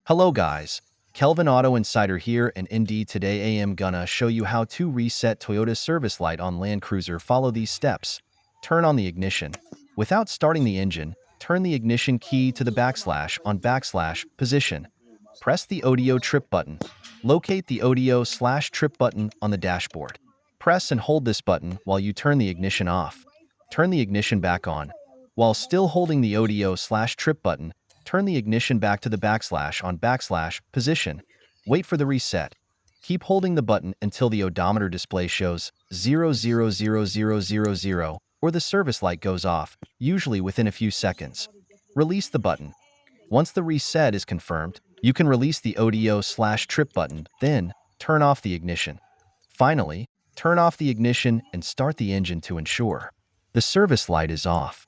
Hello guys, Kelvin Auto Insider here, and indeed today I am gonna show you how to reset Toyota's service light on Land Cruiser. Follow these steps. Turn on the ignition. Without starting the engine, turn the ignition key to the \position. Press the ODO trip button. Locate the ODO/trip button on the dashboard. Press and hold this button while you turn the ignition off. Turn the ignition back on. While still holding the ODO/trip button, turn the ignition back to the \position. Wait for the reset. Keep holding the button until the odometer display shows 000000 or the service light goes off, usually within a few seconds. Release the button. Once the reset is confirmed, you can release the ODO/trip button, then turn off the ignition. Finally, turn off the ignition and start the engine to ensure the service light is off.